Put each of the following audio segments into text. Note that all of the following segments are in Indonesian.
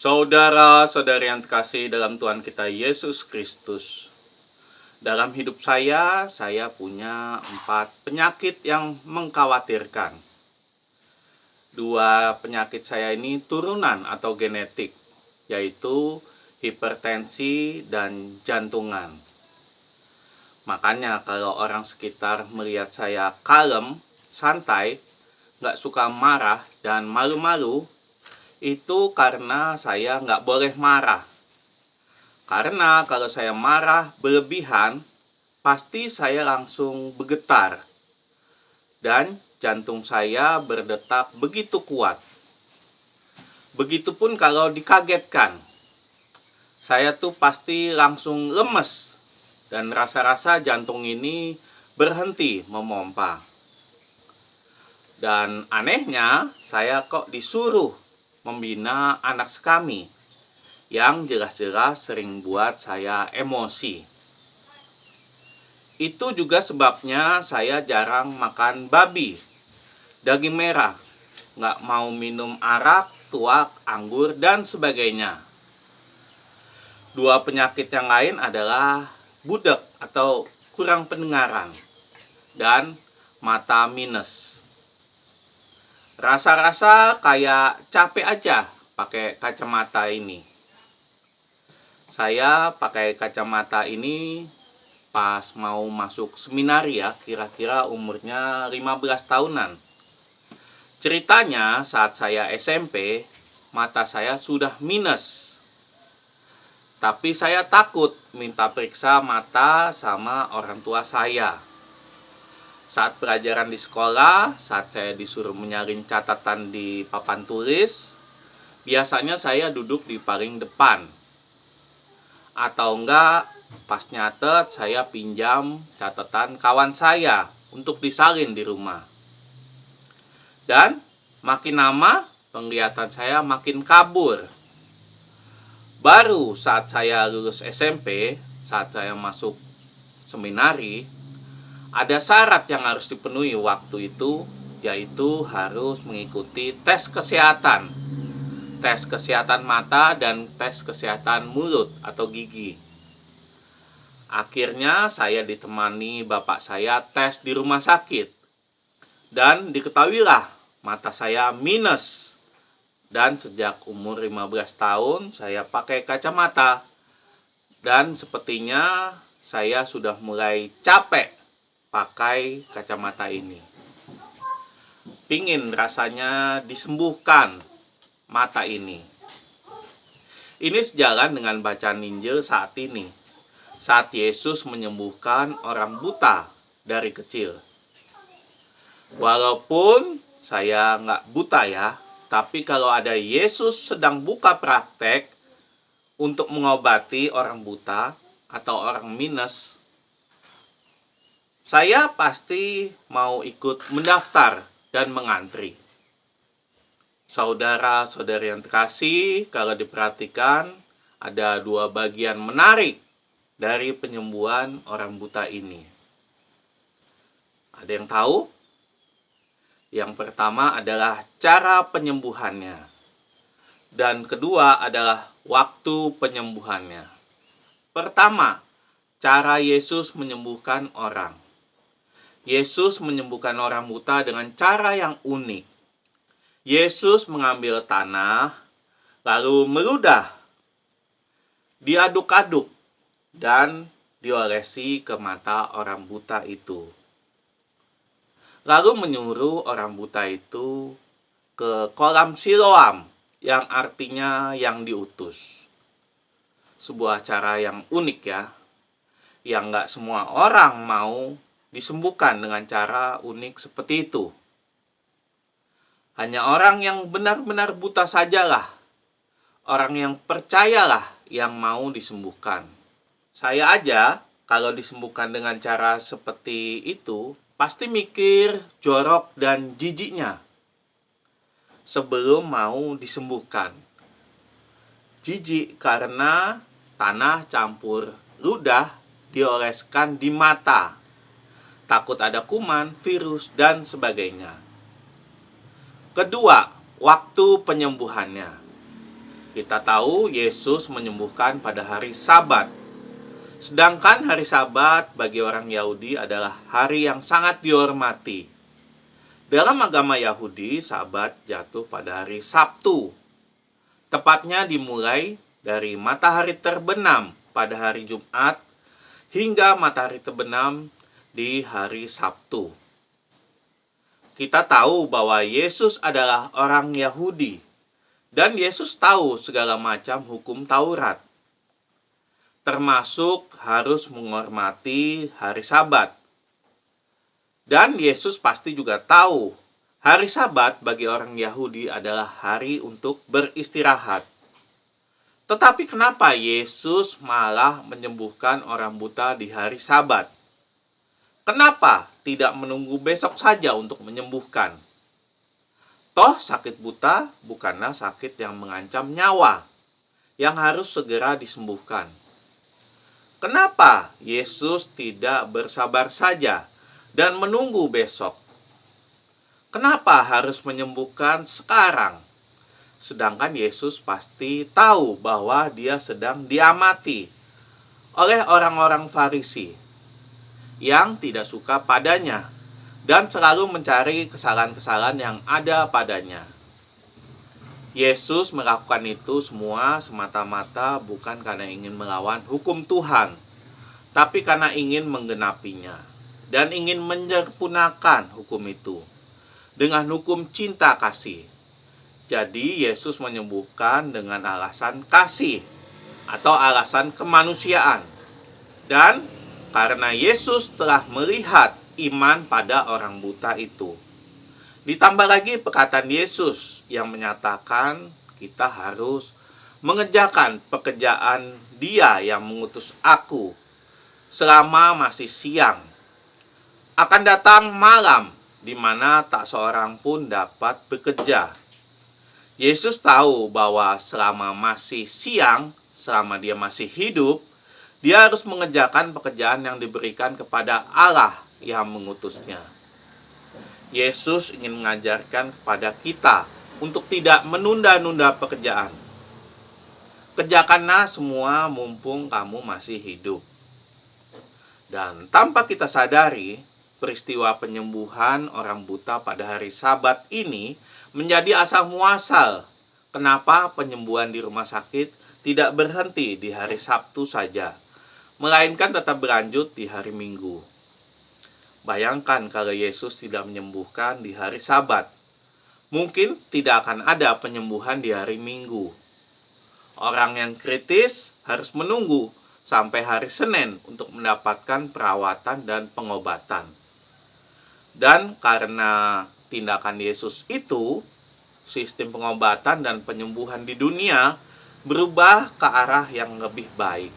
Saudara-saudari yang terkasih dalam Tuhan kita Yesus Kristus. Dalam hidup saya punya 4 penyakit yang mengkhawatirkan. 2 penyakit saya ini turunan atau genetik, yaitu hipertensi dan jantungan. Makanya kalau orang sekitar melihat saya kalem, santai, nggak suka marah dan malu-malu, itu karena saya nggak boleh marah. Karena kalau saya marah berlebihan, pasti saya langsung bergetar. Dan jantung saya berdetak begitu kuat. Begitupun kalau dikagetkan. Saya tuh pasti langsung lemes. Dan rasa-rasa jantung ini berhenti memompa. Dan anehnya, saya kok disuruh membina anak sekami yang jelas-jelas sering buat saya emosi. Itu juga sebabnya saya jarang makan babi, daging merah, nggak mau minum arak, tuak, anggur, dan sebagainya. 2 penyakit yang lain adalah budak atau kurang pendengaran dan mata minus. Rasa-rasa kayak capek aja pakai kacamata ini. Saya pakai kacamata ini pas mau masuk seminari ya, kira-kira umurnya 15 tahunan. Ceritanya saat saya SMP, mata saya sudah minus. Tapi saya takut minta periksa mata sama orang tua saya. Saat pelajaran di sekolah, saat saya disuruh menyalin catatan di papan tulis, biasanya saya duduk di paling depan. Atau enggak, pas nyatet saya pinjam catatan kawan saya untuk disalin di rumah. Dan makin lama penglihatan saya makin kabur. Baru saat saya lulus SMP, saat saya masuk seminari, ada syarat yang harus dipenuhi waktu itu, yaitu harus mengikuti tes kesehatan. Tes kesehatan mata dan tes kesehatan mulut atau gigi. Akhirnya saya ditemani bapak saya tes di rumah sakit. Dan diketahuilah mata saya minus. Dan sejak umur 15 tahun saya pakai kacamata. Dan sepertinya saya sudah mulai capek pakai kacamata ini. Pingin rasanya disembuhkan mata ini. Ini sejalan dengan bacaan Injil saat ini. Saat Yesus menyembuhkan orang buta dari kecil. Walaupun saya nggak buta ya, tapi kalau ada Yesus sedang buka praktek untuk mengobati orang buta atau orang minus, saya pasti mau ikut mendaftar dan mengantri. Saudara-saudari yang terkasih, kalau diperhatikan ada 2 bagian menarik dari penyembuhan orang buta ini. Ada yang tahu? Yang pertama adalah cara penyembuhannya. Dan kedua adalah waktu penyembuhannya. Pertama, cara Yesus menyembuhkan orang. Yesus menyembuhkan orang buta dengan cara yang unik. Yesus mengambil tanah, lalu meludah, diaduk-aduk, dan diolesi ke mata orang buta itu. Lalu menyuruh orang buta itu ke kolam Siloam, yang artinya yang diutus. Sebuah cara yang unik ya, yang gak semua orang mau disembuhkan dengan cara unik seperti itu. Hanya orang yang benar-benar buta sajalah, orang yang percayalah yang mau disembuhkan. Saya aja kalau disembuhkan dengan cara seperti itu, pasti mikir jorok dan jijiknya sebelum mau disembuhkan. Jijik karena tanah campur ludah dioleskan di mata. Takut ada kuman, virus, dan sebagainya. Kedua, waktu penyembuhannya. Kita tahu Yesus menyembuhkan pada hari Sabat. Sedangkan hari Sabat bagi orang Yahudi adalah hari yang sangat dihormati. Dalam agama Yahudi, Sabat jatuh pada hari Sabtu. Tepatnya dimulai dari matahari terbenam pada hari Jumat hingga matahari terbenam di hari Sabtu. Kita tahu bahwa Yesus adalah orang Yahudi dan Yesus tahu segala macam hukum Taurat, termasuk harus menghormati hari Sabat. Dan Yesus pasti juga tahu hari Sabat bagi orang Yahudi adalah hari untuk beristirahat. Tetapi kenapa Yesus malah menyembuhkan orang buta di hari Sabat? Kenapa tidak menunggu besok saja untuk menyembuhkan? Toh sakit buta bukanlah sakit yang mengancam nyawa, yang harus segera disembuhkan. Kenapa Yesus tidak bersabar saja dan menunggu besok? Kenapa harus menyembuhkan sekarang? Sedangkan Yesus pasti tahu bahwa dia sedang diamati oleh orang-orang Farisi yang tidak suka padanya dan selalu mencari kesalahan-kesalahan yang ada padanya. Yesus melakukan itu semua semata-mata bukan karena ingin melawan hukum Tuhan, tapi karena ingin menggenapinya dan ingin menyempurnakan hukum itu dengan hukum cinta kasih. Jadi Yesus menyembuhkan dengan alasan kasih atau alasan kemanusiaan. Dan karena Yesus telah melihat iman pada orang buta itu. Ditambah lagi perkataan Yesus yang menyatakan kita harus mengerjakan pekerjaan Dia yang mengutus aku selama masih siang. Akan datang malam di mana tak seorang pun dapat bekerja. Yesus tahu bahwa selama masih siang, selama dia masih hidup, dia harus mengerjakan pekerjaan yang diberikan kepada Allah yang mengutusnya. Yesus ingin mengajarkan kepada kita untuk tidak menunda-nunda pekerjaan. Kerjakanlah semua mumpung kamu masih hidup. Dan tanpa kita sadari, peristiwa penyembuhan orang buta pada hari Sabat ini menjadi asal muasal kenapa penyembuhan di rumah sakit tidak berhenti di hari Sabtu saja, melainkan tetap berlanjut di hari Minggu. Bayangkan kalau Yesus tidak menyembuhkan di hari Sabat, mungkin tidak akan ada penyembuhan di hari Minggu. Orang yang kritis harus menunggu sampai hari Senin untuk mendapatkan perawatan dan pengobatan. Dan karena tindakan Yesus itu, sistem pengobatan dan penyembuhan di dunia berubah ke arah yang lebih baik.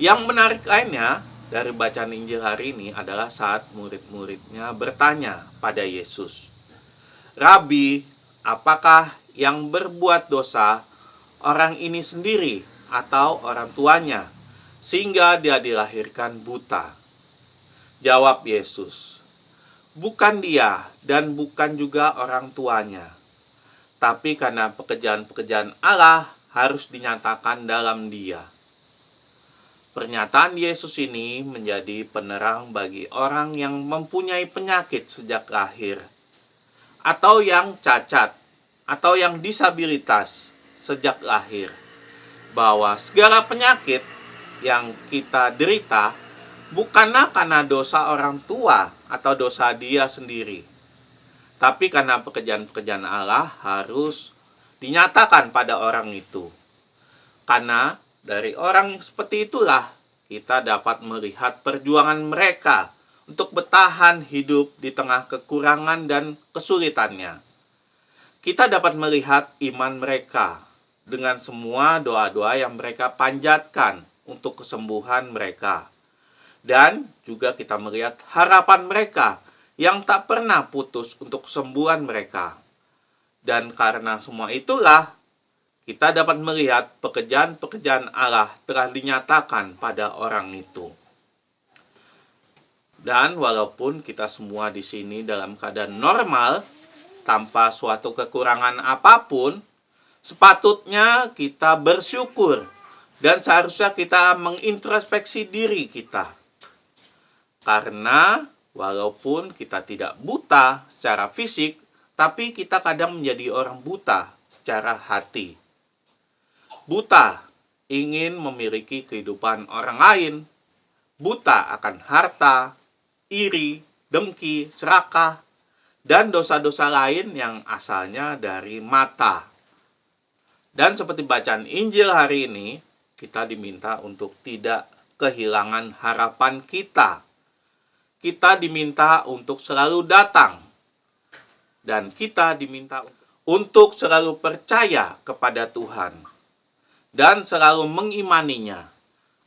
Yang menarik lainnya dari bacaan Injil hari ini adalah saat murid-muridnya bertanya pada Yesus, "Rabi, apakah yang berbuat dosa orang ini sendiri atau orang tuanya sehingga dia dilahirkan buta?" Jawab Yesus, "Bukan dia dan bukan juga orang tuanya, tapi karena pekerjaan-pekerjaan Allah harus dinyatakan dalam dia." Pernyataan Yesus ini menjadi penerang bagi orang yang mempunyai penyakit sejak lahir, atau yang cacat, atau yang disabilitas sejak lahir, bahwa segala penyakit yang kita derita bukanlah karena dosa orang tua atau dosa dia sendiri, tapi karena pekerjaan-pekerjaan Allah harus dinyatakan pada orang itu. Karena dari orang seperti itulah kita dapat melihat perjuangan mereka untuk bertahan hidup di tengah kekurangan dan kesulitannya. Kita dapat melihat iman mereka dengan semua doa-doa yang mereka panjatkan untuk kesembuhan mereka. Dan juga kita melihat harapan mereka yang tak pernah putus untuk kesembuhan mereka. Dan karena semua itulah, kita dapat melihat pekerjaan-pekerjaan Allah telah dinyatakan pada orang itu. Dan walaupun kita semua di sini dalam keadaan normal, tanpa suatu kekurangan apapun, Sepatutnya kita bersyukur dan seharusnya kita mengintrospeksi diri kita. Karena walaupun kita tidak buta secara fisik, tapi kita kadang menjadi orang buta secara hati. Buta ingin memiliki kehidupan orang lain, buta akan harta, iri, dengki, serakah, dan dosa-dosa lain yang asalnya dari mata. Dan seperti bacaan Injil hari ini, kita diminta untuk tidak kehilangan harapan kita. Kita diminta untuk selalu datang. Dan kita diminta untuk selalu percaya kepada Tuhan. Dan selalu mengimaninya.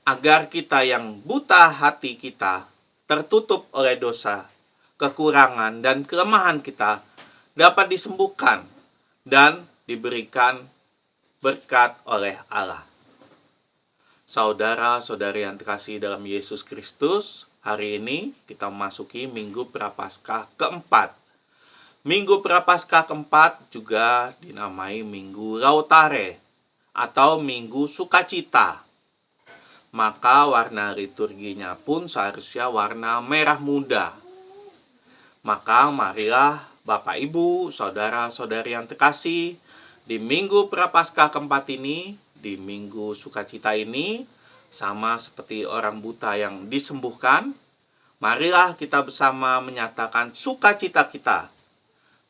Agar kita yang buta hati kita, tertutup oleh dosa, kekurangan, dan kelemahan kita, dapat disembuhkan dan diberikan berkat oleh Allah. Saudara-saudari yang terkasih dalam Yesus Kristus, hari ini kita memasuki Minggu Prapaskah keempat. Minggu Prapaskah keempat juga dinamai Minggu Lautare atau Minggu Sukacita. Maka warna liturginya pun seharusnya warna merah muda. Maka marilah Bapak Ibu, saudara-saudari yang terkasih, di Minggu Prapaskah keempat ini, di Minggu Sukacita ini, sama seperti orang buta yang disembuhkan, marilah kita bersama menyatakan sukacita kita.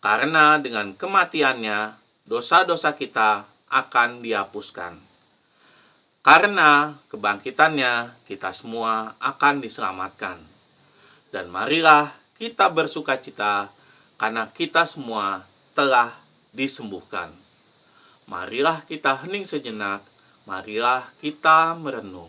Karena dengan kematiannya, dosa-dosa kita akan dihapuskan. Karena kebangkitannya, kita semua akan diselamatkan. Dan marilah kita bersukacita, karena kita semua telah disembuhkan. Marilah kita hening sejenak, marilah kita merenung.